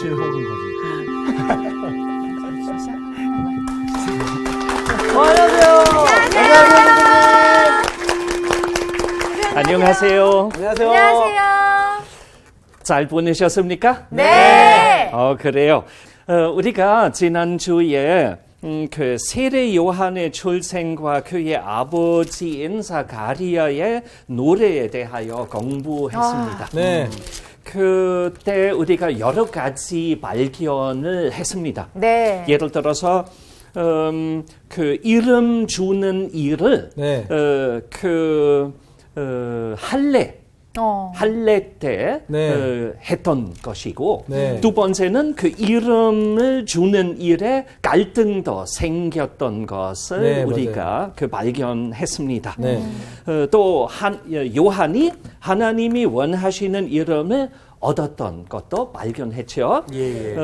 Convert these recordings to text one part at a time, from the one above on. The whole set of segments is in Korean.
실혹인 거지. 안녕하세요. 안녕하세요. 안녕하세요. 안녕하세요. 잘 보내셨습니까? 네. 그래요. 우리가 지난주에 그 세례 요한의 출생과 그의 아버지인 사가리아의 노래에 대하여 공부했습니다. 네. 그때 우리가 여러 가지 발견을 했습니다. 네. 예를 들어서 그 이름 주는 일을 네. 할례 때 네. 했던 것이고 네. 두 번째는 그 이름을 주는 일에 갈등도 생겼던 것을 네, 우리가 그 발견했습니다. 네. 또 요한이 하나님이 원하시는 이름을 얻었던 것도 발견했죠. 예.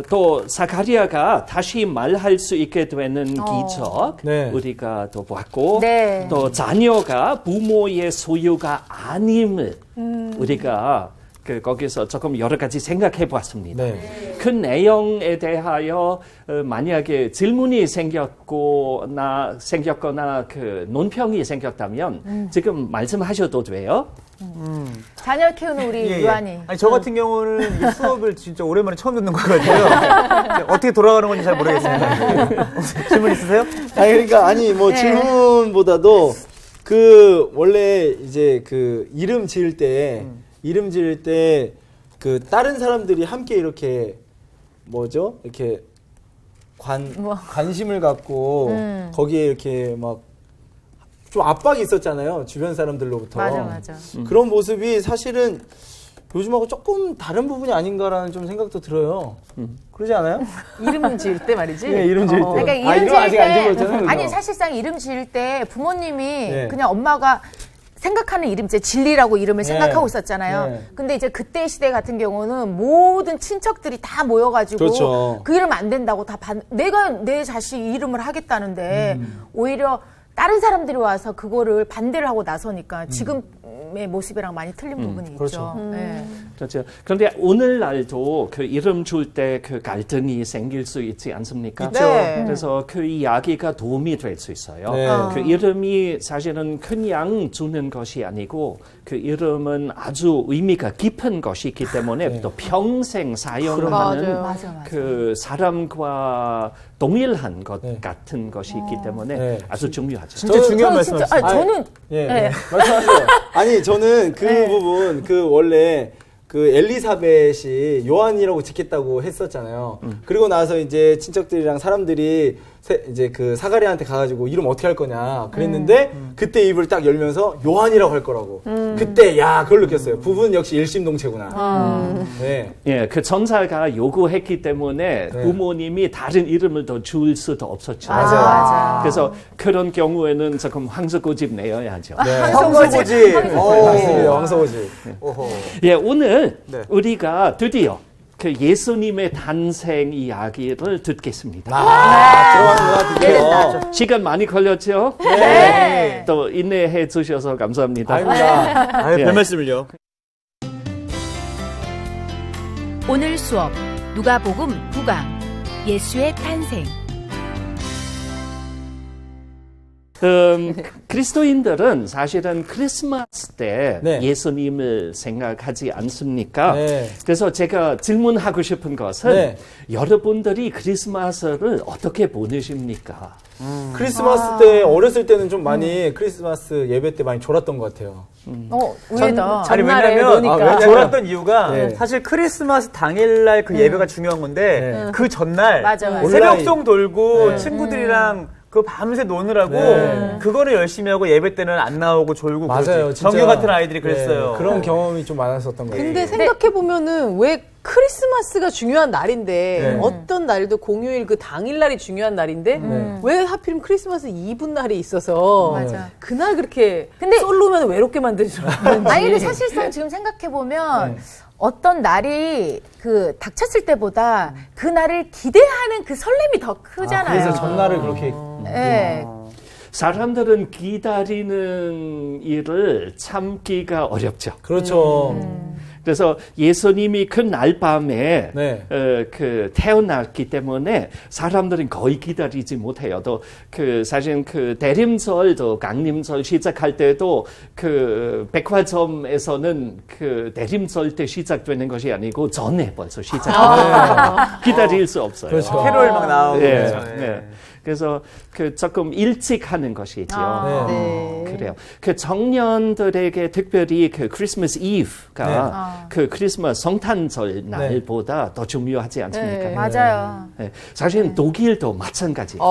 또 사가리아가 다시 말할 수 있게 되는 기적 네. 우리가 또 보았고 네. 또 자녀가 부모의 소유가 아님을 우리가 거기서 조금 여러 가지 생각해 보았습니다. 네. 그 내용에 대하여 만약에 질문이 생겼거나 그 논평이 생겼다면 지금 말씀하셔도 돼요. 자녀 키우는 우리 유한이. 아니, 저 같은 경우는 이 수업을 진짜 오랜만에 처음 듣는 것 같아요. 어떻게 돌아가는 건지 잘 모르겠습니다. 질문 있으세요? 아니, 뭐 네. 질문보다도 그 원래 이제 그 이름 지을 때 그 다른 사람들이 함께 이렇게 뭐죠? 이렇게 관심을 갖고 거기에 이렇게 막 좀 압박이 있었잖아요. 주변 사람들로부터. 맞아. 그런 모습이 사실은 요즘하고 조금 다른 부분이 아닌가라는 좀 생각도 들어요. 그러지 않아요? 이름 지을 때 말이지? 네, 이름 지을 때. 그러니까 이름 이름 지을 아직 안 때 지었잖아요. 아니 사실상 이름 지을 때 부모님이 네. 그냥 엄마가 생각하는 이름 이제 진리라고 이름을 네. 생각하고 있었잖아요. 네. 근데 이제 그때 시대 같은 경우는 모든 친척들이 다 모여가지고 그렇죠. 그 이름 안 된다고 다 내가 내 자식 이름을 하겠다는데 오히려 다른 사람들이 와서 그거를 반대를 하고 나서니까 지금의 모습이랑 많이 틀린 부분이 그렇죠. 있죠. 네. 그렇죠. 그런데 오늘날도 그 이름 줄 때 그 갈등이 생길 수 있지 않습니까? 있죠. 네. 그래서 그 이야기가 도움이 될 수 있어요. 네. 그 이름이 사실은 그냥 주는 것이 아니고 그 이름은 아주 의미가 깊은 것이기 때문에 또 평생 사용하는 맞아. 그 사람과 동일한 것 네. 같은 것이 있기 때문에 네. 아주 중요하죠. 진짜 중요한 말씀하셨어요. 저는 예. 네. 말씀하세요. 아니, 저는 그 부분, 원래 그 엘리사벳이 요한이라고 짓겠다고 했었잖아요. 그리고 나서 이제 친척들이랑 사람들이 이제 그 사가랴한테 가가지고 이름 어떻게 할 거냐 그랬는데 그때 입을 딱 열면서 요한이라고 할 거라고. 그때 그걸 느꼈어요. 부부는 역시 일심동체구나. 네. 예, 그 전사가 요구했기 때문에 네. 부모님이 다른 이름을 더 줄 수도 없었죠. 맞아. 그래서 그런 경우에는 조금 황소고집 내어야죠. 황소고집. 맞습니다. 황소고집. 오호. 예, 오늘 네. 우리가 드디어 그 예수님의 탄생 이야기를 듣겠습니다. 들어가는구나, 드디어. 시간 많이 걸렸죠? 네. 또 인내해 주셔서 감사합니다. 아닙니다. 아유, 예. 별 말씀을요. 오늘 수업 누가복음 9강 예수의 탄생. 그리스도인들은 사실은 크리스마스 때 네. 예수님을 생각하지 않습니까? 네. 그래서 제가 질문하고 싶은 것은 네. 여러분들이 크리스마스를 어떻게 보내십니까? 크리스마스 때, 어렸을 때는 좀 많이 크리스마스 예배 때 많이 졸았던 것 같아요. 의외다. 아니, 전날에 왜냐면 노니까. 졸았던 이유가 네. 사실 크리스마스 당일날 그 예배가 중요한 건데 그 전날 맞아. 새벽송 돌고 네. 친구들이랑 그 밤새 노느라고 네. 그거를 열심히 하고 예배 때는 안 나오고 졸고 맞아요. 그러지. 진짜. 정규 같은 아이들이 그랬어요. 네, 그런 경험이 좀 많았었던 것 같아요. 근데 생각해보면은 왜 크리스마스가 중요한 날인데 네. 어떤 날도 공휴일 그 당일날이 중요한 날인데 왜 하필이면 크리스마스 이브 날이 있어서 맞아. 그날 그렇게 근데- 솔로면 외롭게 만드시는지. 아니 근데 사실상 지금 생각해 보면 어떤 날이 그 닥쳤을 때보다 그 날을 기대하는 그 설렘이 더 크잖아요. 그래서 전날을 그렇게. 네. 사람들은 기다리는 일을 참기가 어렵죠. 그렇죠. 그래서 예수님이 그 날 밤에 네. 그 태어났기 때문에 사람들은 거의 기다리지 못해요. 또 그 사실 그 대림절도 강림절 시작할 때도 그 백화점에서는 그 대림절 때 시작되는 것이 아니고 전에 벌써 시작. 기다릴 수 없어요. 그렇죠. 캐롤 막 나오고. 네, 그렇죠. 네. 그래서 그 조금 일찍 하는 것이죠. 네. 그래요. 그 청년들에게 특별히 그 크리스마스 이브가 그 크리스마스 성탄절 날보다 더 중요하지 않습니까? 네. 맞아요. 네. 사실은 독일도 마찬가지예요.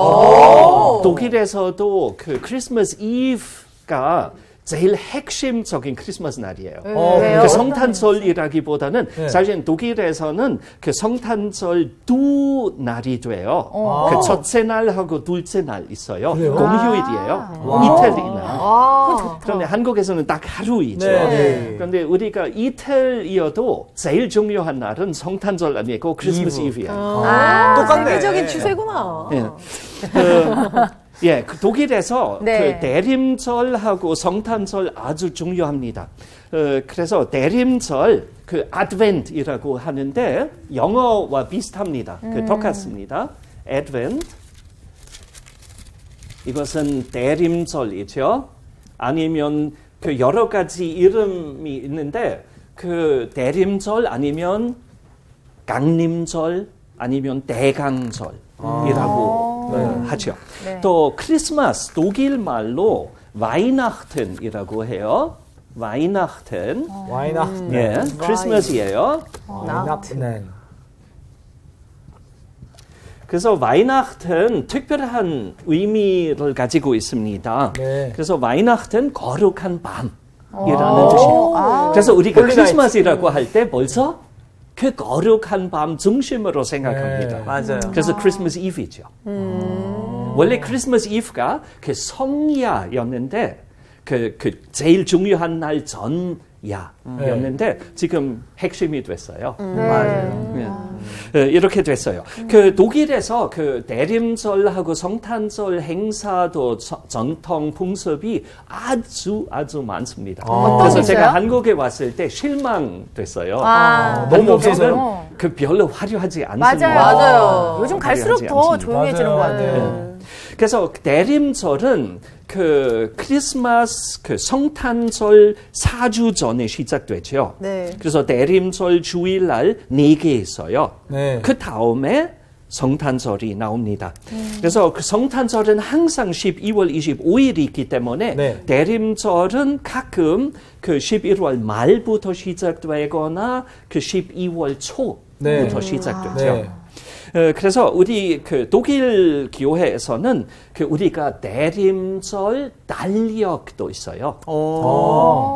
독일에서도 그 크리스마스 이브가 제일 핵심적인 크리스마스 날이에요. 왜요? 그 성탄절이라기보다는 네. 사실 독일에서는 그 성탄절 두 날이 돼요. 그 첫째 날하고 둘째 날 있어요. 그래요? 공휴일이에요. 이틀이나. 그런데 한국에서는 딱 하루이죠. 네. 그런데 우리가 이틀이어도 제일 중요한 날은 성탄절 아니고 크리스마스 이브예요. 똑같네. 세계적인 추세구나. 예, 그 독일에서 네. 그 대림절하고 성탄절 아주 중요합니다. 그래서 대림절 그 아드벤트이라고 하는데 영어와 비슷합니다. 그 똑같습니다. 아드벤트. 이것은 대림절이죠. 아니면 그 여러 가지 이름이 있는데 그 대림절 아니면 강림절 아니면 대강절이라고 하죠. 네. 또 크리스마스 독일 말로 와이나흐텐이라고 해요. 와이나흐텐. 와이나chten. 예, 크리스마스예요. 와이나chten. 그래서 와이나흐텐 특별한 의미를 가지고 있습니다. 네. 그래서 와이나흐텐 거룩한 밤이라는 뜻이에요. 그래서 우리가 홀리 크리스마스라고 할 때 벌써 그 거룩한 밤 중심으로 생각합니다. 네. 맞아요. 그래서 크리스마스 이브이죠. 원래 크리스마스 이브가 그 성야였는데 그 제일 중요한 날 전야였는데 지금 핵심이 됐어요. 예. 이렇게 됐어요. 그 독일에서 그 대림절하고 성탄절 행사도 전통 풍습이 아주 많습니다. 그래서 게 제가 있어요? 한국에 왔을 때 실망됐어요. 너무 한국에는 없어서요? 그 별로 화려하지 않습니다. 맞아요. 요즘 갈수록 화려하지 더 않습니다. 조용해지는 것 맞아요. 같아요. 그래서 대림절은 그 크리스마스 그 성탄절 4주 전에 시작되죠. 네. 그래서 대림절 주일날 4개 있어요. 네. 그 다음에 성탄절이 나옵니다. 그래서 그 성탄절은 항상 12월 25일이 있기 때문에 네. 대림절은 가끔 그 11월 말부터 시작되거나 그 12월 초부터 네. 시작되죠. 네. 그래서 우리 그 독일 교회에서는 그 우리가 대림절 달력도 있어요.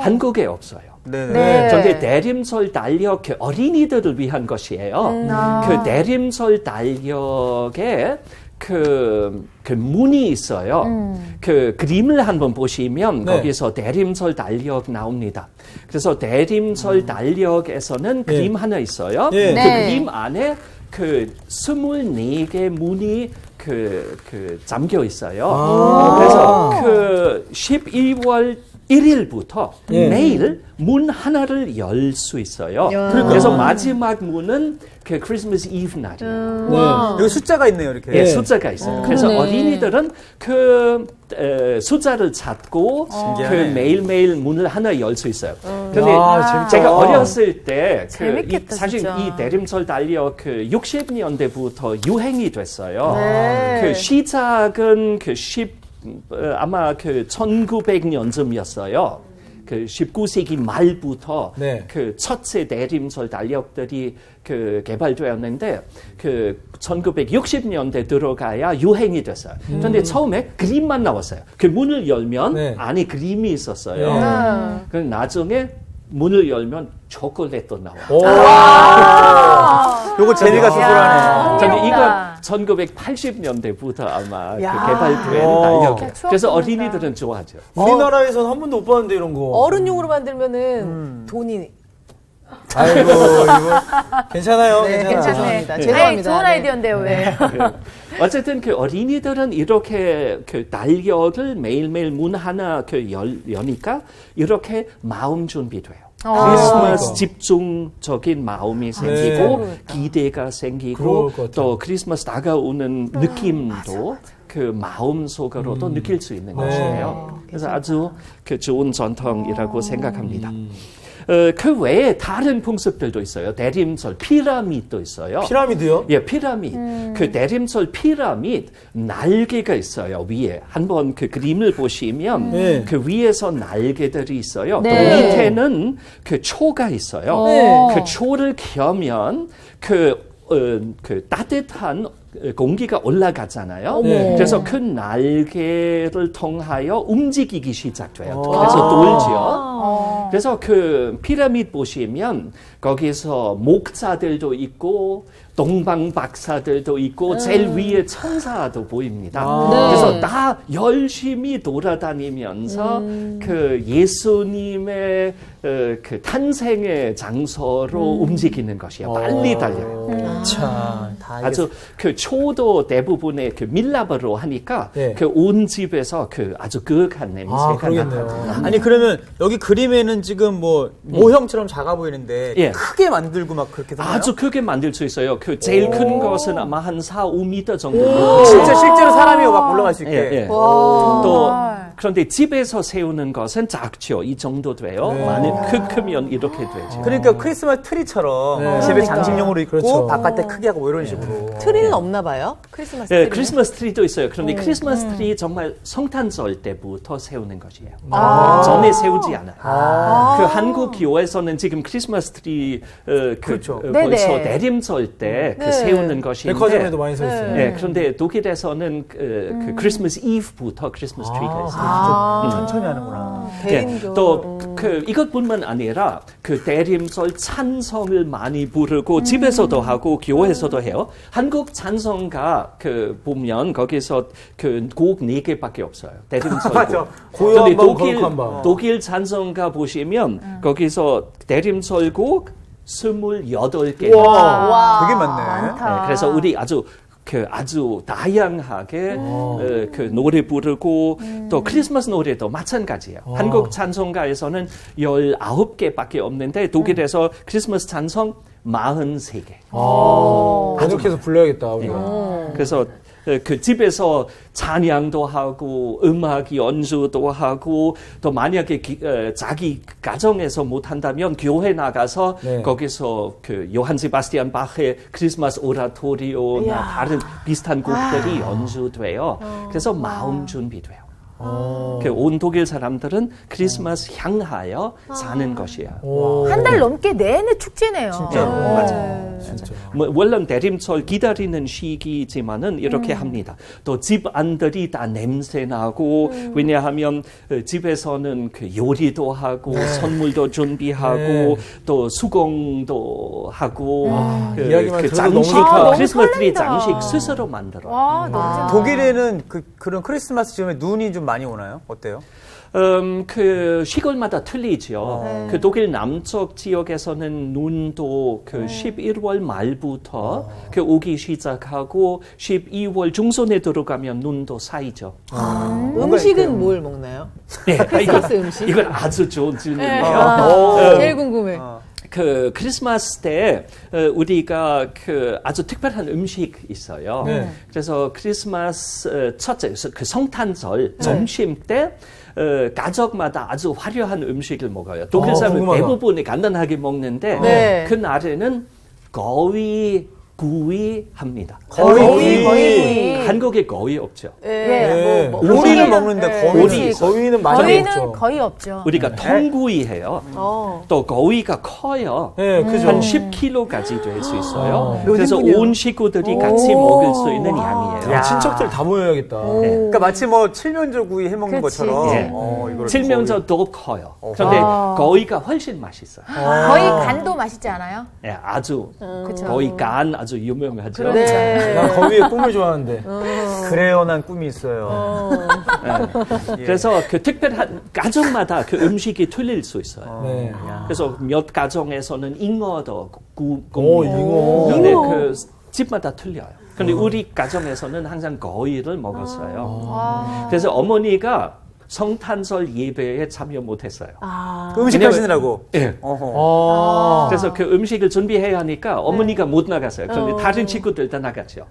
한국에 없어요. 네네. 네. 그런데 대림절 달력 그 어린이들을 위한 것이에요. 그 대림절 달력에 그 문이 있어요. 그 그림을 한번 보시면 네. 거기서 대림절 달력 나옵니다. 그래서 대림절 달력에서는 그림 하나 있어요. 네. 그 네. 그림 안에 그 24개 문이 그 잠겨 있어요. 그래서 그 12월 1일부터 예. 매일 문 하나를 열 수 있어요. 그래서 마지막 문은 그 크리스마스 이브 날이에요. 네. 여기 숫자가 있네요, 이렇게. 예, 숫자가 있어요. 그래서 어린이들은 그 숫자를 찾고 그 신기하네. 매일매일 문을 하나 열 수 있어요. 그런데 재밌다. 제가 어렸을 때 재밌겠다, 사실 진짜. 이 대림절 달력 그 60년대부터 유행이 됐어요. 네. 그 시작은 아마 그 1900년쯤이었어요. 그 19세기 말부터 네. 그 첫째 대림절 달력들이 그 개발되었는데 그 1960년대 들어가야 유행이 됐어요. 그런데 처음에 그림만 나왔어요. 그 문을 열면 네. 안에 그림이 있었어요. 네. 그 나중에 문을 열면 초콜릿도 나와요. 요거 재미가 쏠쏠하네. 저는 이거 흥미롭다. 1980년대부터 아마 그 야. 개발된 오. 달력이에요. 추억 그래서 돋는다. 어린이들은 좋아하죠. 우리나라에서는 한 번도 못 봤는데 이런 거. 어른용으로 만들면은 돈이. 아이고 이거 괜찮아요. 네, 괜찮아요. 죄송합니다. 아이, 죄송합니다. 좋은 네. 아이디어인데요, 왜? 어쨌든 그 어린이들은 이렇게 그 달력을 매일매일 문 하나 그 여니까 이렇게 마음 준비돼요. 크리스마스 집중적인 마음이 생기고 네. 기대가 생기고 그럴 것 같아요. 또 크리스마스 다가오는 느낌도 그 마음 속으로도 느낄 수 있는 것이에요. 그래서 아주 그 좋은 전통이라고 생각합니다. 그 외에 다른 풍습들도 있어요. 대림절, 피라밋도 있어요. 피라미드요? 예, 피라밋. 그 대림절 피라밋 날개가 있어요. 위에 한번 그 그림을 보시면 네. 그 위에서 날개들이 있어요. 네. 또 밑에는 그 초가 있어요. 네. 그 초를 켜면 그 따뜻한 공기가 올라가잖아요. 네. 그래서 그 날개를 통하여 움직이기 시작돼요. 그래서 돌죠. 그래서 그 피라밋 보시면 거기서 목자들도 있고 동방 박사들도 있고 제일 위에 천사도 보입니다. 그래서 다 열심히 돌아다니면서 그 예수님의 그 탄생의 장소로 움직이는 것이에요. 빨리 달려요. 참, 다 아주 그 초도 대부분의 그 밀랍으로 하니까 네. 그 온 집에서 그 아주 그윽한 냄새가 그러겠네요. 나타나요. 아니 그러면 여기 그림에는 지금 뭐 모형처럼 작아 보이는데 예. 크게 만들고 막 그렇게 되나요? 아주 크게 만들 수 있어요. 그 제일 큰 것은 아마 한 4, 5m 정도. 진짜 실제로 사람이 막 올라갈 수 있게. 예, 예. 또 그런데 집에서 세우는 것은 작죠. 이 정도 돼요. 많이 크면 이렇게 되죠. 그러니까 크리스마스 트리처럼 네. 집에 장식용으로 있고 그렇죠. 바깥에 크게 하고 뭐 이런 식으로. 트리는 없나 봐요? 크리스마스 예, 트리. 크리스마스 트리도 있어요. 그런데 크리스마스 트리 정말 성탄절 때부터 세우는 것이에요. 전에 세우지 않아요. 그 한국 교회에서는 지금 크리스마스 트리 그렇죠. 벌써 네네. 내림절 때 네. 세우는 것인데 백화점에도 많이 서 있어요. 예, 그런데 독일에서는 그 크리스마스 이브부터 크리스마스 트리가 있어요. 천천히 하는구나. 대림절. 또 이것뿐만 아니라 그 대림절 찬송을 많이 부르고 집에서도 하고 교회에서도 해요. 한국 찬송가 그 보면 거기서 그 곡 4개밖에 없어요. 대림절 맞아. 곡. 고요한 그런데 밤, 거룩한 밤. 독일 찬송가 보시면 거기서 대림절 곡 28개. 되게 많네. 네, 그래서 우리 아주 다양하게 그 노래 부르고 또 크리스마스 노래도 마찬가지예요. 한국 찬송가에서는 19개밖에 없는데 독일에서 크리스마스 찬송 43개. 번역해서 불러야겠다, 우리가. 그래서 그 집에서 찬양도 하고 음악 연주도 하고 또 만약에 자기 가정에서 못한다면 교회 나가서 네. 거기서 그 요한 세바스티안 바흐의 크리스마스 오라토리오나 다른 비슷한 곡들이 연주돼요. 그래서 마음 준비돼요. 그 온 독일 사람들은 크리스마스 향하여 사는 것이에요. 한 달 넘게 내내 축제네요. 진짜. 맞아요. 진짜. 물론 대림절 기다리는 시기지만은 이렇게 합니다. 또 집 안들이 다 냄새 나고 왜냐하면 집에서는 그 요리도 하고 선물도 준비하고 또 수공도 하고 이야기만 그 들어도 너무 장식 좋다. 너무 크리스마스 트리 설렌다. 장식 스스로 만들어요. 와, 너무 재밌다. 독일에는 그런 크리스마스 즈음에 눈이 좀 많이 오나요? 어때요? 그 시골마다 틀리죠. 그 독일 남쪽 지역에서는 눈도 그 11월 말부터 그 오기 시작하고 12월 중순에 들어가면 눈도 쌓이죠. 음식은 뭘 먹나요? 네, 크리스마스 음식? 이건 아주 좋은 질문이에요. 제일 궁금해. 그 크리스마스 때 우리가 그 아주 특별한 음식 있어요. 네. 그래서 크리스마스 첫째 그 성탄절 점심 때 가족마다 아주 화려한 음식을 먹어요. 독일 사람은 궁금하다. 대부분이 간단하게 먹는데 네. 그 날에는 거의 구이 합니다. 거의. 한국에 거의 없죠. 예, 오리는 먹는데 오리. 거위는 많이 거의는 없죠. 거의 없죠. 우리가 통구이 해요. 또 거위가 커요. 네, 그죠. 한 10kg까지 될 수 있어요. 몇 그래서 인분이요? 온 식구들이 같이 먹을 수 있는 양이에요. 야, 친척들 다 모여야겠다. 그러니까 마치 뭐 칠면조 구이 해 먹는 그치. 것처럼. 예. 이걸 칠면조도 커요. 그런데 거위가 훨씬 맛있어요. 거의 간도 맛있지 않아요? 예, 아주 그쵸. 거위 간 아주 유명하죠. 네. 난 거위의 꿈을 좋아하는데. 그래요, 난 꿈이 있어요. 예. 그래서 그 특별한 가정마다 그 음식이 틀릴 수 있어요. 네. 그래서 몇 가정에서는 잉어도 오, 구워. 잉어. 그런데 그 집마다 틀려요. 그런데 우리 가정에서는 항상 거위를 먹었어요. 그래서 어머니가 성탄절 예배에 참여 못했어요. 음식 왜냐면- 하시느라고. 예. 그래서 그 음식을 준비해야 하니까 어머니가 못 나갔어요. 그런데 다른 친구들 다 나갔죠.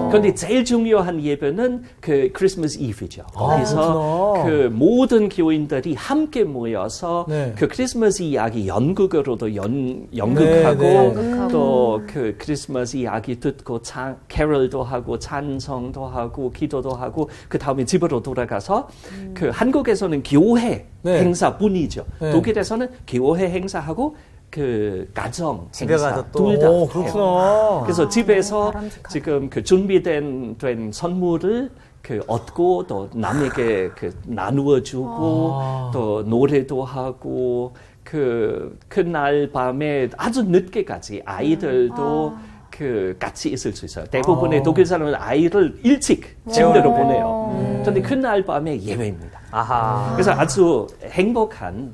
그런데 제일 중요한 예배는 그 크리스마스 이브죠. 그래서 그렇구나. 그 모든 교인들이 함께 모여서 네. 그 크리스마스 이야기 연극으로도 연극하고 네, 또 그 크리스마스 이야기 듣고 캐럴도 하고 찬송도 하고 기도도 하고 그 다음에 집으로 돌아가서 그 한국에서는 교회 네. 행사뿐이죠. 네. 독일에서는 교회 행사하고 그 가정 집에 행사 가서 또. 둘 다. 오, 그렇구나. 그래서 집에서 바람직하다. 지금 그 준비된 선물을 그 얻고 또 남에게 그 나누어 주고 또 노래도 하고 그날 밤에 아주 늦게까지 아이들도 그 같이 있을 수 있어요. 대부분의 독일 사람은 아이를 일찍 침대로 보내요. 그런데 그날 밤에 예외입니다. 아하. 그래서 아주 행복한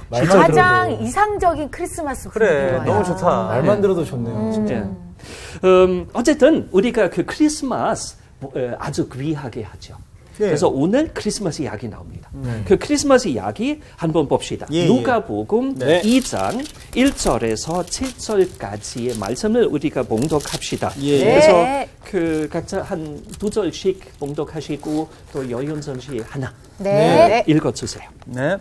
말만 가장 들어도. 이상적인 크리스마스 그래, 분위기가 너무 좋다. 말만 들어도 좋네요. 진짜. 예. 어쨌든 우리가 그 크리스마스 아주 귀하게 하죠. 네. 그래서 오늘 크리스마스 이야기 나옵니다. 그 크리스마스 이야기 한번 봅시다. 예, 누가복음 네. 2장 1절에서 7절까지의 말씀을 우리가 봉독합시다. 예. 그래서 네. 그 각자 한 두 절씩 봉독하시고 또 여윤선 씨 하나 네. 읽어주세요. 네.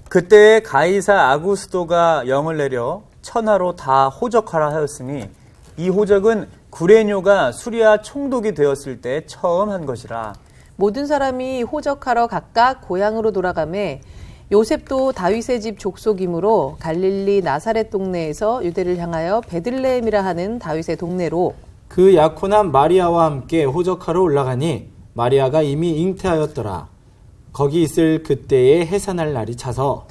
그때 가이사 아구스도가 영을 내려 천하로 다 호적하라 하였으니 이 호적은 구레뇨가 수리아 총독이 되었을 때 처음 한 것이라. 모든 사람이 호적하러 각각 고향으로 돌아가매 요셉도 다윗의 집 족속이므로 갈릴리 나사렛 동네에서 유대를 향하여 베들레헴이라 하는 다윗의 동네로 그 약혼한 마리아와 함께 호적하러 올라가니 마리아가 이미 잉태하였더라. 거기 있을 그때에 해산할 날이 차서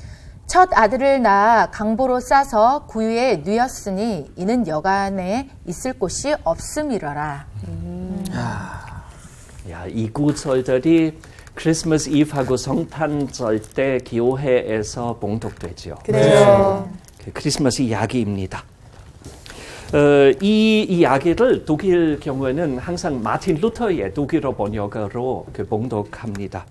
첫 아들을 낳아 강보로 싸서 구유에 누였으니 이는 여간에 있을 곳이 없음이러라. 야, 이 구절들이 크리스마스 이브하고 성탄절 때 교회에서 봉독되죠. 그렇죠. 그 크리스마스 이야기입니다. 이 이야기를 독일 경우에는 항상 마틴 루터의 독일어 번역으로 그 봉독합니다.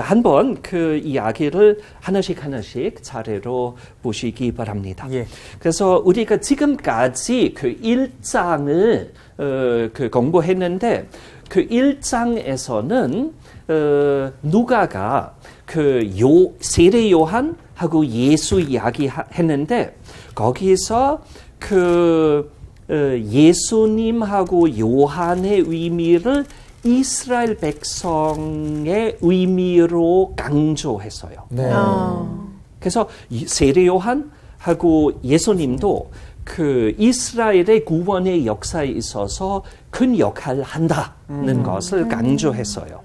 한번 그 이야기를 하나씩 차례로 보시기 바랍니다. 예. 그래서 우리가 지금까지 그 1장을 그 공부했는데 그 1장에서는 누가가 그 세례 요한하고 예수 이야기 했는데 거기서 그 예수님하고 요한의 의미를 이스라엘 백성의 의미로 강조했어요. 네. 그래서 세례 요한하고 예수님도 그 이스라엘의 구원의 역사에 있어서 큰 역할을 한다는 것을 강조했어요.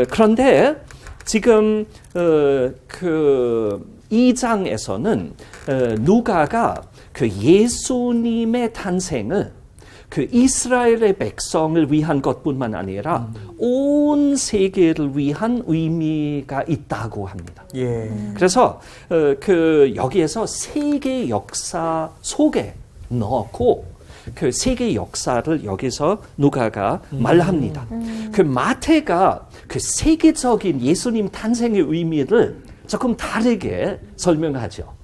그런데 지금 그 2장에서는 누가가 그 예수님의 탄생을 그 이스라엘의 백성을 위한 것뿐만 아니라 온 세계를 위한 의미가 있다고 합니다. 예. 그래서 그 여기에서 세계 역사 속에 넣고 그 세계 역사를 여기서 누가가 말합니다. 그 마태가 그 세계적인 예수님 탄생의 의미를 조금 다르게 설명하죠.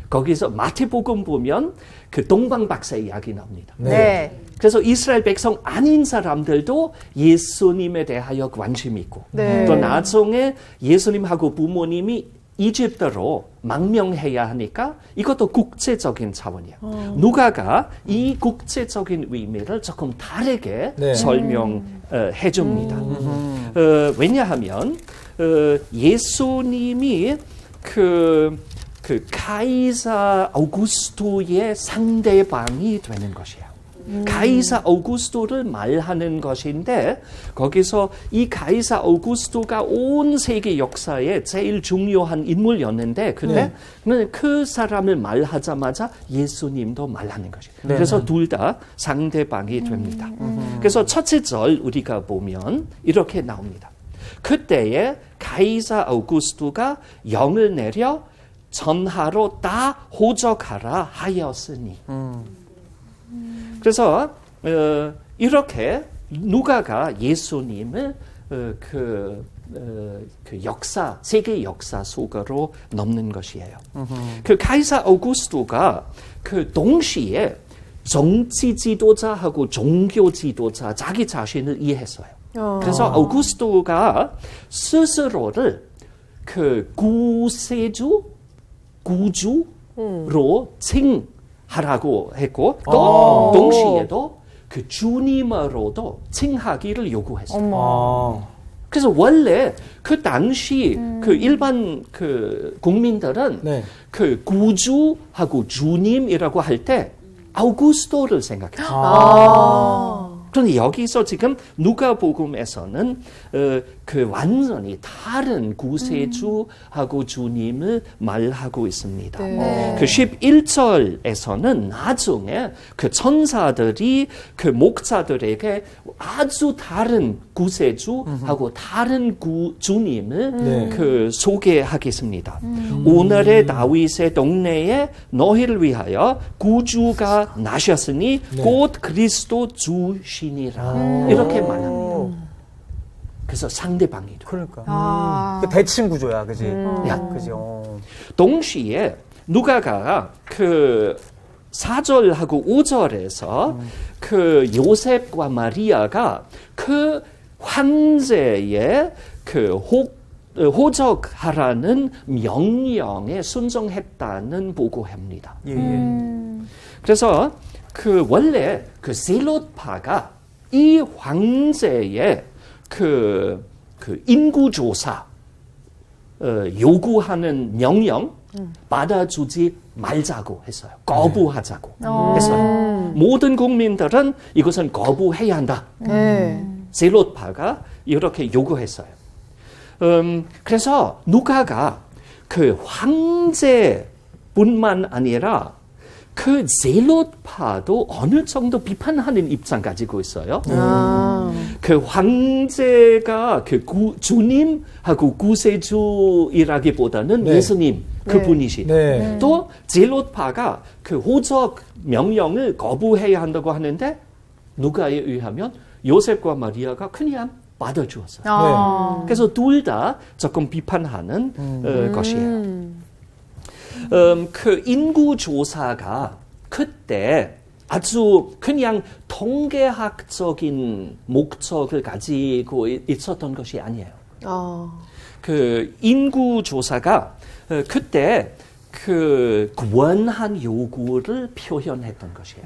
거기서 마태복음 보면 그 동방박사 이야기 나옵니다. 네. 그래서 이스라엘 백성 아닌 사람들도 예수님에 대하여 관심이 있고 네. 또 나중에 예수님하고 부모님이 이집트로 망명해야 하니까 이것도 국제적인 차원이에요. 누가가 이 국제적인 의미를 조금 다르게 네. 설명해 줍니다. 왜냐하면 예수님이 그 카이사 아우구스토의 상대방이 되는 것이에요. 카이사 아우구스토를 말하는 것인데 거기서 이 카이사 아우구스토가 온 세계 역사에 제일 중요한 인물이었는데 근데 그 사람을 말하자마자 예수님도 말하는 것이에요. 그래서 둘 다 상대방이 됩니다. 그래서 첫째 절 우리가 보면 이렇게 나옵니다. 그때에 카이사 아우구스토가 영을 내려 전하로 다 호적하라 하였으니. 그래서 이렇게 누가가 예수님을 그 그 역사, 세계 역사 속으로 넘는 것이에요. 그 카이사 아우구스토가 그 동시에 정치 지도자하고 종교 지도자 자기 자신을 이해했어요. 그래서 아우구스토가 스스로를 그 구세주, 구주로 칭하라고 했고 또 동시에도 그 주님으로도 칭하기를 요구했어요. 그래서 원래 그 당시 그 일반 그 국민들은 네. 그 구주하고 주님이라고 할 때 아우구스토를 생각했어요. 그런데 여기서 지금 누가복음에서는 그 완전히 다른 구세주하고 주님을 말하고 있습니다. 네. 그 11절에서는 나중에 그 천사들이 그 목자들에게 아주 다른 구세주하고 다른 주님을 그 소개하겠습니다. 오늘의 다윗의 동네에 너희를 위하여 구주가 나셨으니 곧 그리스도 주시니라 이렇게 말합니다. 그래서 상대방이죠. 그러니까. 그 대칭 구조야, 그지? 그죠. 동시에 누가가 그 4절하고 5절에서 그 요셉과 마리아가 그 황제의 그 호적하라는 명령에 순종했다는 보고합니다. 그래서 그 원래 그 셀롯파가 이 황제의 그 인구조사 요구하는 명령 받아주지 말자고 했어요. 거부하자고 했어요. 모든 국민들은 이것은 거부해야 한다. 셀롯파가 이렇게 요구했어요. 그래서 누가가 그 황제뿐만 아니라 그 셀롯파도 어느 정도 비판하는 입장 가지고 있어요. 그 황제가 그 주님하고 구세주이라기보다는 예수님 그분이시다. 또 셀롯파가 그 호적 명령을 거부해야 한다고 하는데 누가에 의하면 요셉과 마리아가 그냥 받아주었어요. 그래서 둘 다 조금 비판하는 것이에요. 그 인구조사가 그때 아주 그냥 통계학적인 목적을 가지고 있었던 것이 아니에요. 그 인구조사가 그때 그 권한 요구를 표현했던 것이에요.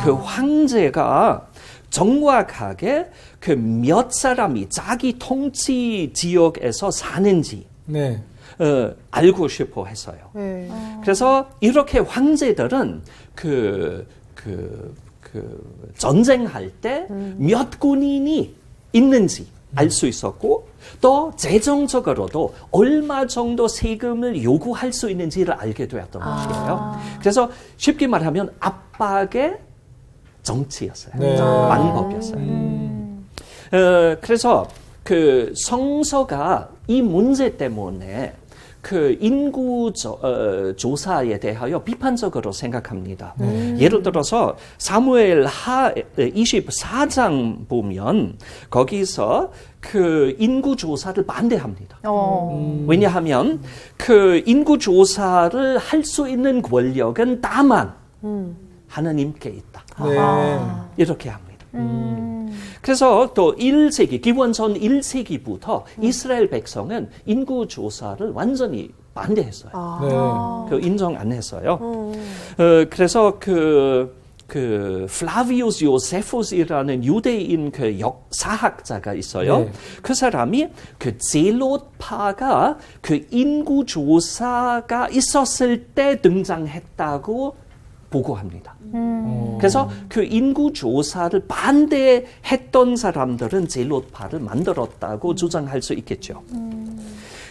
그 황제가 정확하게 그 몇 사람이 자기 통치 지역에서 사는지 알고 싶어 했어요. 그래서 이렇게 황제들은 전쟁할 때 몇 군인이 있는지 알 수 있었고 또 재정적으로도 얼마 정도 세금을 요구할 수 있는지를 알게 되었던 것이에요. 그래서 쉽게 말하면 압박의 정치였어요. 방법이었어요. 그래서 그 성서가 이 문제 때문에 그 인구 조사에 대하여 비판적으로 생각합니다. 예를 들어서 사무엘 하 24장 보면 거기서 그 인구 조사를 반대합니다. 왜냐하면 그 인구 조사를 할 수 있는 권력은 다만 하나님께 있다. 이렇게 합니다. 그래서 또 1세기, 기원전 1세기부터 이스라엘 백성은 인구조사를 완전히 반대했어요. 그 인정 안 했어요. 그래서 그 플라비우스 요세푸스이라는 유대인 그 역사학자가 있어요. 그 사람이 그 젤롯파가 그 인구조사가 있었을 때 등장했다고 보고합니다. 그래서 그 인구조사를 반대했던 사람들은 젤롯파를 만들었다고 주장할 수 있겠죠.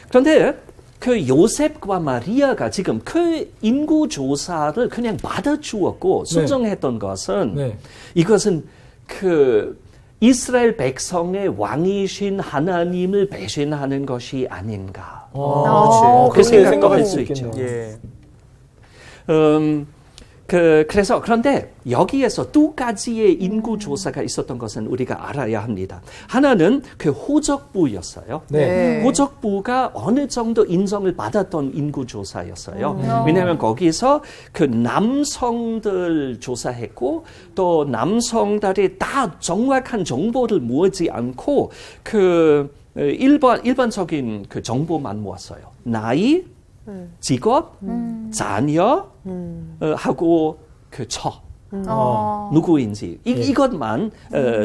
그런데 그 요셉과 마리아가 지금 그 인구조사를 그냥 받아주었고 순종했던 것은 이것은 그 이스라엘 백성의 왕이신 하나님을 배신하는 것이 아닌가. 그 생각도 할 수 있죠. 그래서 그런데 여기에서 두 가지의 인구 조사가 있었던 것은 우리가 알아야 합니다. 하나는 그 호적부였어요. 네. 호적부가 어느 정도 인정을 받았던 인구 조사였어요. 왜냐하면 거기서 그 남성들 조사했고 또 남성들이 다 정확한 정보를 모으지 않고 그 일반적인 그 정보만 모았어요. 나이, 직업, 자녀, 하고 그 누구인지 이것만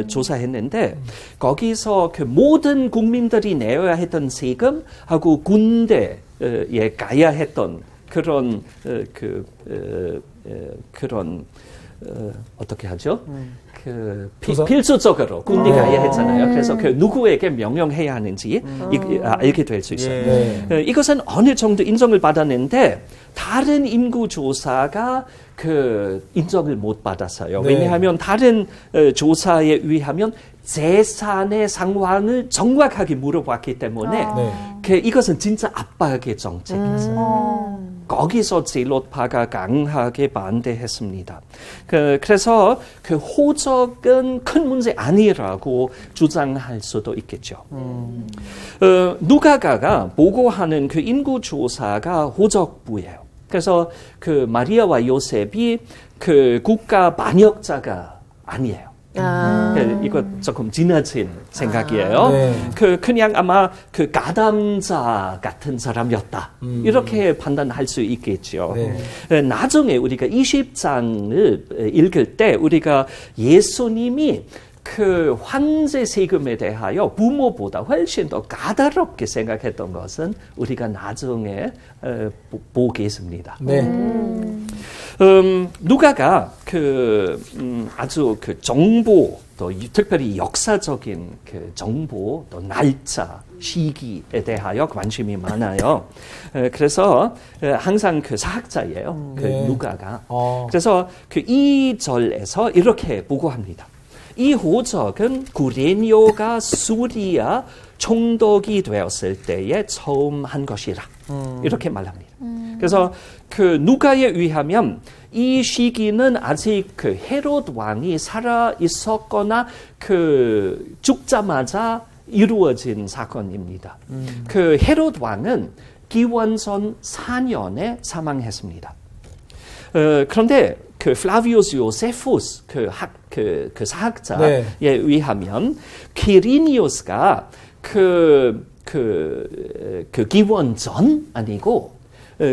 조사했는데 거기서 그 모든 국민들이 내야 했던 세금하고 군대에 가야 했던 그런 어떻게 하죠? 필수적으로 군대 가야 했잖아요. 그래서 그 누구에게 명령해야 하는지 알게 될 수 있어요. 이것은 어느 정도 인정을 받았는데 다른 인구 조사가 그 인정을 못 받았어요. 왜냐하면 다른 조사에 의하면 재산의 상황을 정확하게 물어봤기 때문에 이것은 진짜 압박의 정책이었어요. 거기서 제일로파가 강하게 반대했습니다. 그래서 그 호적은 큰 문제 아니라고 주장할 수도 있겠죠. 누가가 보고하는 그 인구 조사가 호적부예요. 그래서 그 마리아와 요셉이 그 국가 반역자가 아니에요. 이거 조금 지나친 생각이에요. 그냥 아마 그 가담자 같은 사람이었다. 이렇게 판단할 수 있겠죠. 나중에 우리가 20장을 읽을 때 우리가 예수님이 그 황제 세금에 대하여 부모보다 훨씬 더 까다롭게 생각했던 것은 우리가 나중에 보겠습니다. 누가가 아주 그 정보 또 특별히 역사적인 그 정보 또 날짜 시기에 대하여 관심이 많아요. 그래서 항상 그 사학자예요. 그 누가가. 그래서 그 2절에서 이렇게 보고합니다. 이 호적은 구레뇨가 수리아 총독이 되었을 때에 처음 한 것이라 이렇게 말합니다. 그래서 그 누가에 의하면 이 시기는 아직 그 헤롯 왕이 살아 있었거나 그 죽자마자 이루어진 사건입니다. 그 헤롯 왕은 기원전 4년에 사망했습니다. 그런데 그 플라비우스 요세푸스 그 사학자에 의하면 퀴리니우스가 그 기원 전 아니고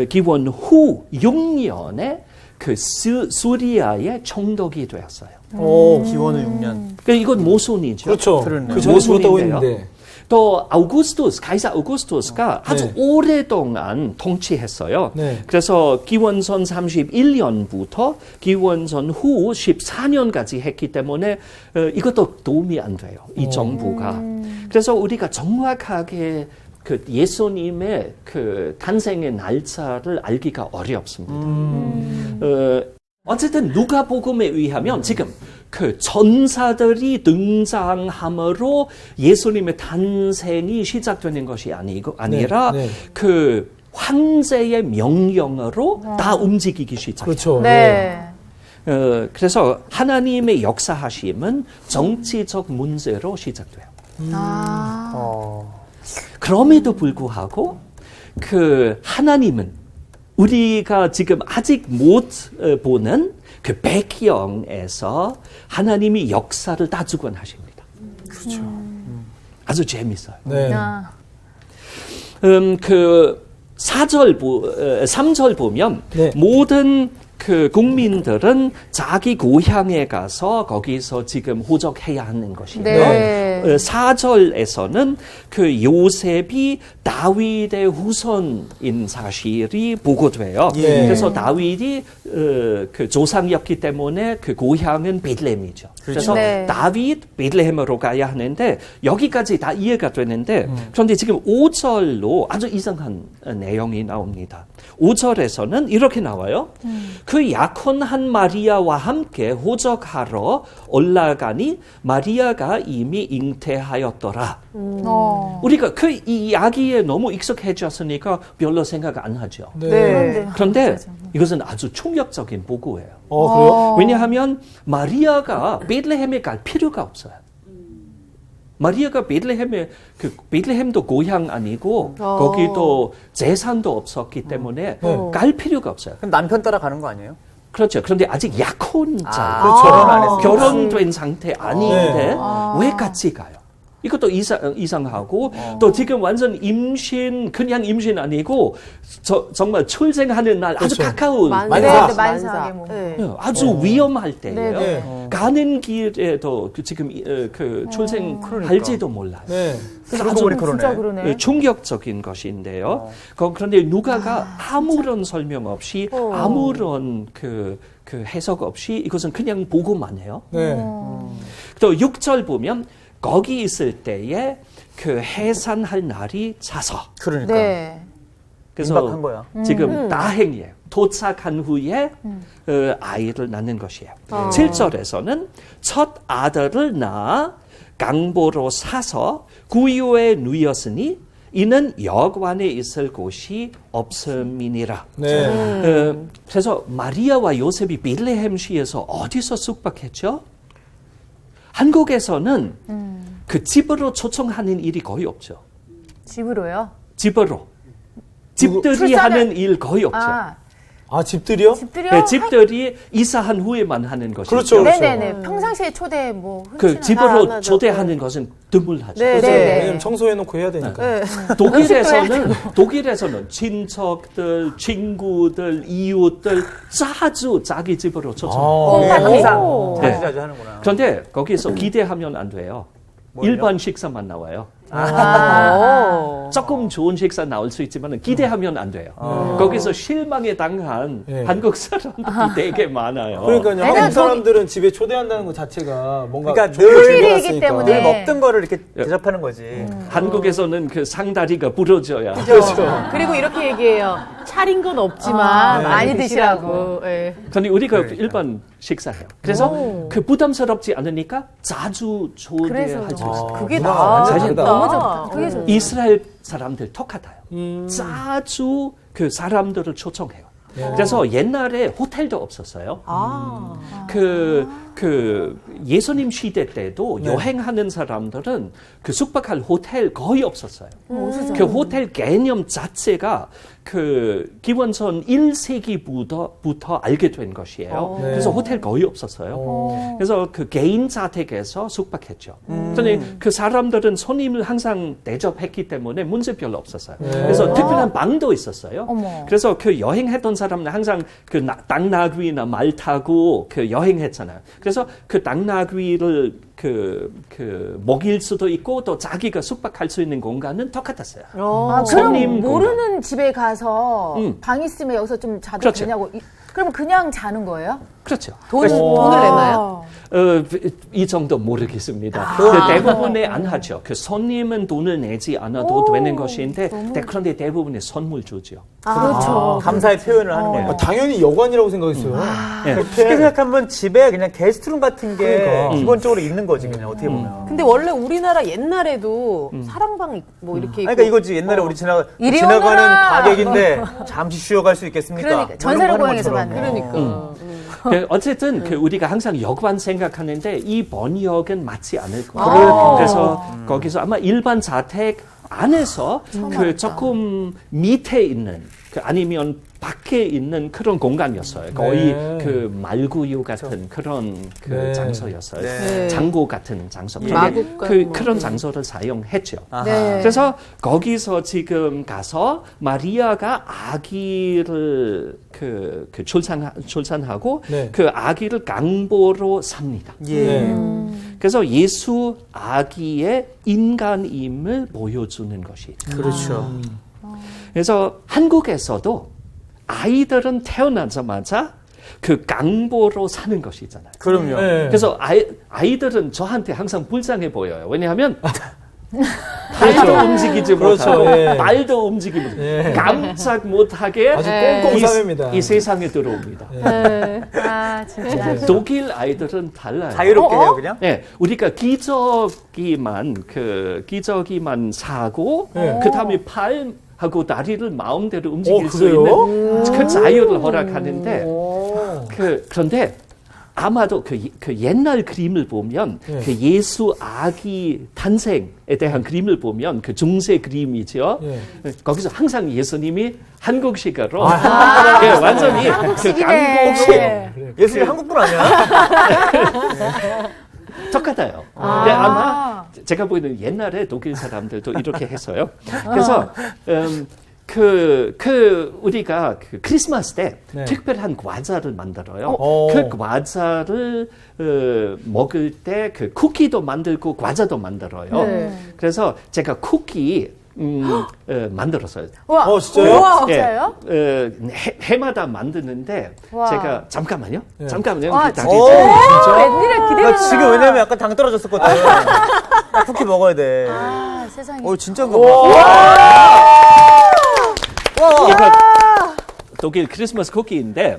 기원 후 6년에 그 수리아의 총독이 되었어요. 기원 후 6년. 이건 모순이죠. 그렇죠. 그 전에 죽었다고 했는데. 또 가이사 아우구스투스가 아주 오랫동안 통치했어요. 그래서 기원전 31년부터 기원전 후 14년까지 했기 때문에 이것도 도움이 안 돼요. 이 정부가. 그래서 우리가 정확하게 그 예수님의 그 탄생의 날짜를 알기가 어렵습니다. 어쨌든 누가복음에 의하면 지금 그 전사들이 등장함으로 예수님의 탄생이 시작되는 것이 아니라 그 황제의 명령으로 다 움직이기 시작해요. 그렇죠. 그래서 하나님의 역사하심은 정치적 문제로 시작돼요. 그럼에도 불구하고 그 하나님은 우리가 지금 아직 못 보는 그 배경에서 하나님이 역사를 다 주관하십니다. 그렇죠. 아주 재밌어요. 그 3절 보면 모든 그 국민들은 자기 고향에 가서 거기서 지금 호적해야 하는 것이에요. 4절에서는 그 요셉이 다윗의 후손인 사실이 보고돼요. 그래서 다윗이 그 조상이었기 때문에 그 고향은 베들레헴이죠. 그래서 다윗 베들레헴으로 가야 하는데 여기까지 다 이해가 되는데 그런데 지금 5절로 아주 이상한 내용이 나옵니다. 5절에서는 이렇게 나와요. 그 약혼한 마리아와 함께 호적하러 올라가니 마리아가 이미 잉태하였더라. 우리가 그 이야기에 너무 익숙해졌으니까 별로 생각 안 하죠. 네. 그런데 이것은 아주 충격적인 보고예요. 그래요? 왜냐하면 마리아가 베들레헴에 갈 필요가 없어요. 마리아가 베들레헴도 고향 아니고 거기도 재산도 없었기 때문에 갈 필요가 없어요. 그럼 남편 따라 가는 거 아니에요? 그렇죠. 그런데 아직 약혼자, 그렇죠. 결혼 안 했어요. 결혼된 상태 아닌데 왜 같이 가요? 이것도 이상하고 또 지금 완전 그냥 임신 아니고 정말 출생하는 날 아주 가까운 만사하게 뭐. 아주 위험할 때예요. 가는 길에도 지금 출생할지도 몰라요. 그래서 아주 진짜 그러네. 충격적인 것인데요. 그런데 누가가 아무런 설명 없이 아무런 그 해석 없이 이것은 그냥 보고만 해요. 또 6절 보면 거기 있을 때에 그 해산할 날이 차서. 그러니까. 네. 그래서 임박한 거야. 지금 다행이에요. 도착한 후에 아이를 낳는 것이에요. 7절에서는 첫 아들을 낳아 강보로 사서 구유에 누였으니 이는 여관에 있을 곳이 없음이니라. 그래서 마리아와 요셉이 베들레헴시에서 어디서 숙박했죠? 한국에서는 그 집으로 초청하는 일이 거의 없죠. 집으로요? 집으로. 집들이 하는 일 거의 없죠. 집들이요? 집들이요? 네, 집들이 이사한 후에만 하는 것이죠. 그렇죠. 네네네. 평상시에 초대 뭐 그 집으로 초대하는 것은 드물하죠. 왜냐면 청소해놓고 해야 되니까. 독일에서는 친척들, 친구들, 이웃들 자주 자기 집으로 초청해요. 항상 네. 자주 하는구나. 그런데 거기서 기대하면 안 돼요. 뭘요? 일반 식사만 나와요. 조금 좋은 식사 나올 수 있지만 기대하면 안 돼요. 거기서 실망에 당한 한국 사람들이 되게 많아요. 그러니까요. 한국 사람들은 집에 초대한다는 것 자체가 뭔가 그러니까 일이기 때문에. 늘 먹던 거를 이렇게 대접하는 거지. 한국에서는 그 상다리가 부러져야. 그렇죠. 그리고 이렇게 얘기해요. 차린 건 없지만 많이 드시라고. 예. 그런데 우리가 일반 식사해요. 그래서 그 부담스럽지 않으니까 자주 초대할 수 있어요. 그게 사실 너무 좋다. 그게 좋다. 이스라엘 사람들 똑같아요. 자주 그 사람들을 초청해요. 그래서 옛날에 호텔도 없었어요. 그 예수님 시대 때도 여행하는 사람들은 그 숙박할 호텔 거의 없었어요. 그 호텔 개념 자체가 그 기원전 1세기부터 알게 된 것이에요. 그래서 호텔 거의 없었어요. 그래서 그 개인 자택에서 숙박했죠. 그런데 그 사람들은 손님을 항상 대접했기 때문에 문제 별로 없었어요. 그래서 특별한 방도 있었어요. 그래서 그 여행했던 사람은 항상 그 당나귀나 말 타고 그 여행했잖아요. 그래서 그 당나귀를 먹일 수도 있고 또 자기가 숙박할 수 있는 공간은 똑같았어요. 그럼 모르는 집에 가서 방 있으면 여기서 좀 자도 그렇죠. 되냐고. 그러면 그냥 자는 거예요? 그렇죠. 돈을 내나요? 이 정도 모르겠습니다. 근데 대부분에 안 하죠. 그 손님은 돈을 내지 않아도 되는 것인데 그런데 대부분에 선물 주죠. 그렇죠. 감사의 표현을 하는 거예요. 당연히 여관이라고 생각했어요. 쉽게 생각하면 집에 그냥 게스트룸 같은 게 기본적으로 있는 거지, 그냥 어떻게 보면. 근데 원래 우리나라 옛날에도 사랑방 뭐 이렇게 있고. 그러니까 이거지. 옛날에 우리 이리 지나가는 오너라. 가격인데 잠시 쉬어갈 수 있겠습니까? 그러니까 전세로 고향에서 받는. 그러니까. 어쨌든 우리가 항상 여관 생각하는데 이 번역은 맞지 않을 거예요. 그래서 거기서 아마 일반 자택 안에서 그 조금 밑에 있는 아니면 밖에 있는 그런 공간이었어요. 거의 그 말구유 같은 그런 그 장소였어요. 장고 같은 장소. 그런 장소를 사용했죠. 그래서 거기서 지금 가서 마리아가 아기를 출산하고 그 아기를 강보로 삽니다. 그래서 예수 아기의 인간임을 보여주는 것이죠. 그렇죠. 그래서 한국에서도 아이들은 태어나자마자 그 강보로 사는 것이잖아요. 그럼요. 그래서 아이들은 저한테 항상 불쌍해 보여요. 왜냐하면 팔도 움직이지 그렇죠. 못하고 예. 말도 움직이지 못하고 깜짝 못하게 아주 꼼꼼삼입니다. 이 세상에 들어옵니다. 아, 진짜. 독일 아이들은 달라요. 자유롭게 해요, 그냥? 네, 우리가 기저귀만 사고 그 다음에 팔하고 다리를 마음대로 움직일 수 그래요? 있는 그 자유를 허락하는데 그런데 아마도 그 옛날 그림을 보면 그 예수 아기 탄생에 대한 그림을 보면 그 중세 그림이죠. 거기서 항상 예수님이 한국식으로 완전히 그 한국식 예수님 한국분 아니야? 똑같아요. 근데 아마 제가 보기에는 옛날에 독일 사람들도 이렇게 했어요. 그래서 우리가 그 크리스마스 때 특별한 과자를 만들어요. 그 과자를 먹을 때 그 쿠키도 만들고 과자도 만들어요. 그래서 제가 쿠키 만들었어요. 와, 진짜요? 우와, 진짜요? 해마다 만드는데 와. 제가 잠깐만요. 잠깐만요. 와, 다시 진짜? 웬일을 나 기대는 지금 왜냐면 약간 당 떨어졌었거든. 나 쿠키 먹어야 돼. 아, 세상에. 진짜 그거. 이거 독일 크리스마스 쿠키인데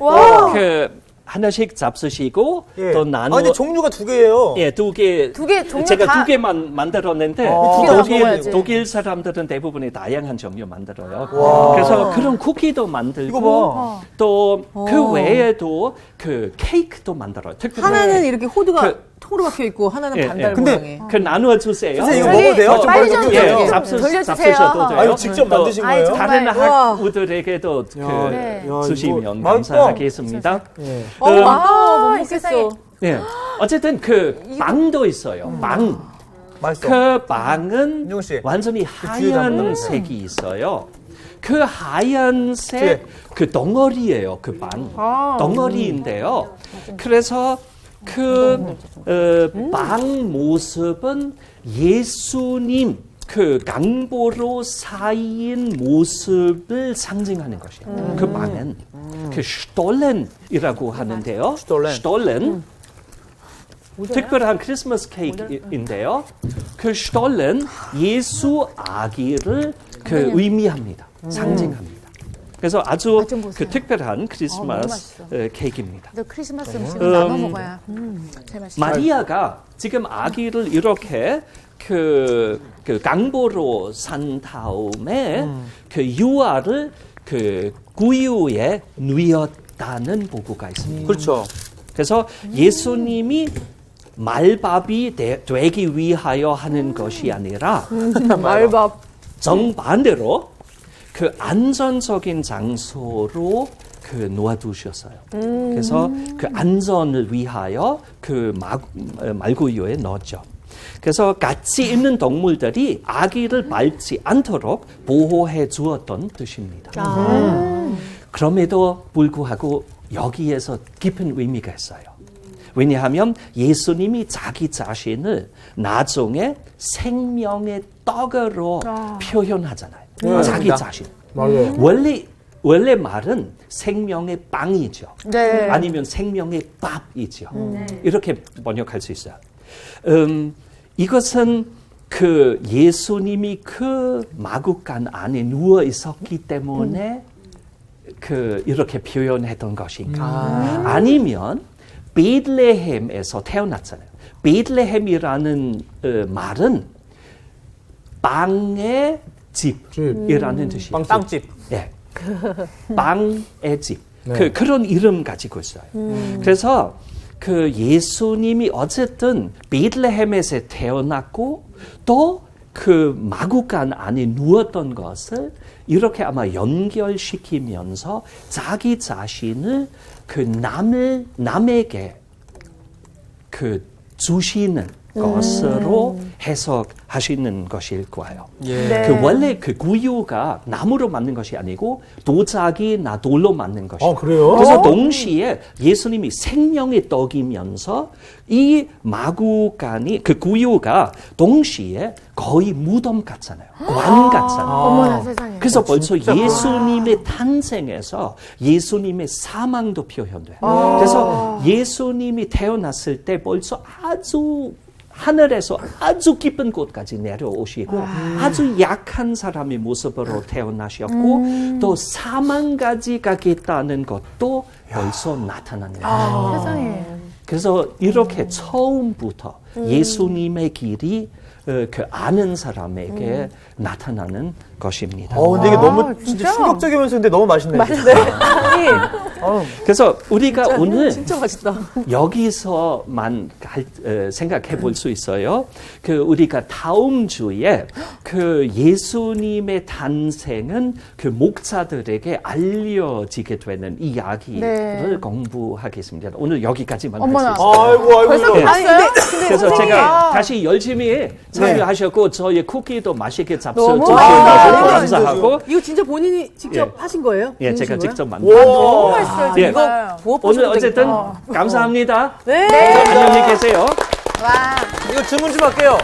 그 하나씩 잡수시고 또 나눠. 근데 종류가 두 개예요. 예, 두 개. 종류 제가 다- 두 개만 만들었는데 먹어야지. 독일 사람들은 대부분의 다양한 종류 만들어요. 그래서 그런 쿠키도 만들고 이거 또 그 외에도 그 케이크도 만들어요. 특별히 하나는 이렇게 호두가 그- 통으로 박혀 있고 하나는 예, 반달 예. 모양의. 그 나누어 주세요. 선생님 이거 저기 먹어도 돼요? 빨리 좀 보여주세요. 좀 잡수셔도 돌려주세요. 돼요. 이거 직접 또 만드신 아이, 거예요? 정말. 다른 우와. 학우들에게도 네. 주시면 맛있어. 감사하겠습니다. 못 먹겠어. 세상에. 네. 어쨌든 그 빵도 있어요. 빵. 맛있어. 그 빵은 윤종 씨. 완전히 뒤에도 한번 하얀색이 있어요. 그 하얀색 뒤에. 그 덩어리예요. 그 빵. 덩어리인데요. 그래서 그 빵 모습은 예수님 그 강보로 쌓인 모습을 상징하는 것이에요. 그 빵은 그 슈톨렌이라고 하는데요. 슈톨렌. 특별한 크리스마스 케이크인데요. 그 슈톨렌 예수 아기를 그 의미합니다. 상징합니다. 그래서 아주 좀 보세요. 그 특별한 크리스마스 케이크입니다. 너 크리스마스 음식은 나눠 먹어야 제일 맛있어. 마리아가 지금 아기를 이렇게 그 강보로 산 다음에 그 유아를 그 구유에 누였다는 보고가 있습니다. 그렇죠. 그래서 예수님이 말밥이 되기 위하여 하는 것이 아니라 말밥. 정반대로 그 안전적인 장소로 그 놓아두셨어요. 그래서 그 안전을 위하여 그 말구유에 넣었죠. 그래서 같이 있는 동물들이 아기를 밟지 않도록 보호해 주었던 뜻입니다. 그럼에도 불구하고 여기에서 깊은 의미가 있어요. 왜냐하면 예수님이 자기 자신을 나중에 생명의 떡으로 표현하잖아요. 자기 자신. 맞아요. 원래 말은 생명의 빵이죠. 네. 아니면 생명의 밥이죠. 이렇게 번역할 수 있어요. 이것은 그 예수님이 그 마구간 안에 누워 있었기 때문에 그 이렇게 표현했던 것인가? 아니면 베들레헴에서 태어났잖아요. 베들레헴이라는 말은 빵의 집이라는 뜻이에요. 빵집. 네. 빵의 집. 그런 이름 가지고 있어요. 그래서 그 예수님이 어쨌든 베들레헴에서 태어났고 또 그 마구간 안에 누웠던 것을 이렇게 아마 연결시키면서 자기 자신을 그 남에게 그 주시는 것으로 해석하시는 것일 거예요. 네. 그 원래 그 구유가 나무로 만든 것이 아니고 도자기나 돌로 만든 것이에요. 그래요? 그래서 동시에 예수님이 생명의 떡이면서 이 마구간이 그 구유가 동시에 거의 무덤 같잖아요. 관 같잖아요. 어머나 세상에. 그래서 벌써 예수님의 탄생에서 예수님의 사망도 표현돼요. 그래서 예수님이 태어났을 때 벌써 아주 하늘에서 아주 깊은 곳까지 내려오시고 아주 약한 사람의 모습으로 태어나셨고 또 사망까지 가겠다는 것도 벌써 나타납니다. 세상에. 그래서 이렇게 처음부터 예수님의 길이 그 아는 사람에게 나타나는 것입니다. 근데 이게 너무 진짜? 진짜 충격적이면서 근데 너무 맛있네요. 아니, 그래서 우리가 오늘 진짜 맛있다. 여기서만 생각해 볼 수 있어요. 그 우리가 다음 주에 그 예수님의 탄생은 그 목사들에게 알려지게 되는 이야기를 네. 공부하겠습니다. 오늘 여기까지만 어머나. 할수 있어요. 아이고 벌써 예. 끝났어요? 그래서 선생님. 제가 다시 열심히 참여하셨고 저희 쿠키도 맛있게 잡숴주셔서 너무 너무 맛있어요. 감사하고 이거 진짜 본인이 직접 예. 하신 거예요? 예, 제가 만드신 거예요? 직접 만든 너무 맛있어요, 예. 정말. 오늘 어쨌든 감사합니다. 네. 안녕히 계세요. 와. 이거 주문 좀 할게요.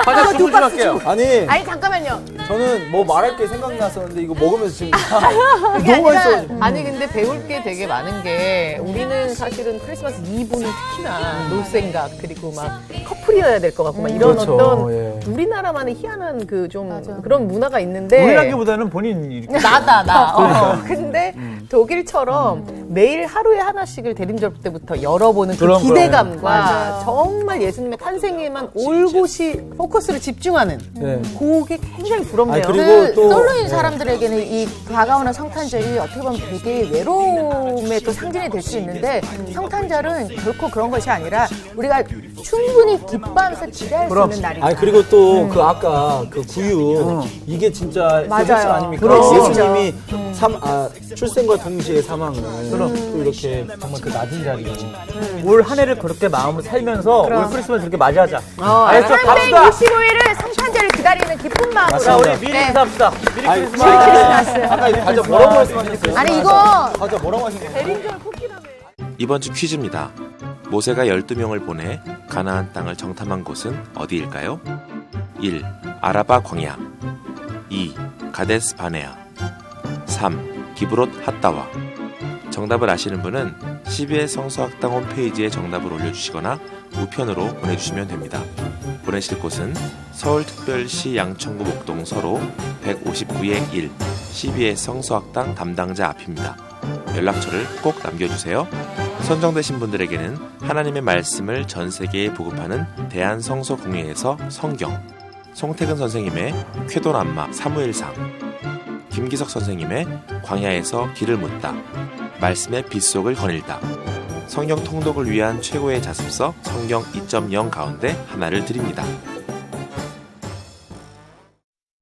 과자 주문 좀 할게요. 아니 아니, 잠깐만요. 저는 뭐 말할 게 생각났었는데 이거 먹으면서 지금 그게 너무 아니라 맛있어. 아니 근데 배울 게 되게 많은 게 우리는 사실은 크리스마스 이브는 특히나 놀 생각 그리고 막 커플이어야 될 것 같고 막 이런 그렇죠. 어떤 예. 우리나라만의 희한한 그 좀 맞아. 그런 문화가 있는데 우리라기보다는 본인 이렇게. 나다. 근데 독일처럼 매일 하루에 하나씩을 대림절 때부터 열어보는 그 그런 기대감과 맞아요. 정말 예수님의 탄생에만 올곧이 포커스를 집중하는 네. 그게 굉장히 부럽네요. 아니, 그리고 또- 솔로인 사람들에게는 이 다가오는 성탄절이 어떻게 보면 되게 외로움의 또 상징이 될 수 있는데 성탄절은 결코 그런 것이 아니라 우리가 충분히 기뻐하면서 기대할 수 있는 날이다. 아니 그리고 또 그 아까 그 구유 이게 진짜 맞아요. 세계식 아닙니까? 그럼. 예수님이 출생과 동시에 사망을 또 이렇게 정말 그 낮은 자리에 올 한 해를 그렇게 마음을 살면서 올 크리스마스 그렇게 맞이하자. 알겠죠? 365일을 성탄절을 기다리는 기쁜 마음으로. 자, 우리 미리 네. 인사합시다. 미리 아니, 크리스마스. 아까 이거 과자 뭐라고 말씀하셨어요? 아니 이거 과자 뭐라고 하신 거예요? 이번 주 퀴즈입니다. 모세가 12명을 보내 가나안 땅을 정탐한 곳은 어디일까요? 1. 아라바 광야 2. 가데스 바네아 3. 기브롯 핫다와 정답을 아시는 분은 CBS 성서학당 홈페이지에 정답을 올려주시거나 우편으로 보내주시면 됩니다. 보내실 곳은 서울특별시 양천구 목동 서로 159의 1 CBS 성서학당 담당자 앞입니다. 연락처를 꼭 남겨주세요. 선정되신 분들에게는 하나님의 말씀을 전 세계에 보급하는 대한성서공회에서 성경, 송태근 선생님의 쾌도남마 사무엘상, 김기석 선생님의 광야에서 길을 묻다, 말씀의 빗속을 거닐다, 성경 통독을 위한 최고의 자습서 성경 2.0 가운데 하나를 드립니다.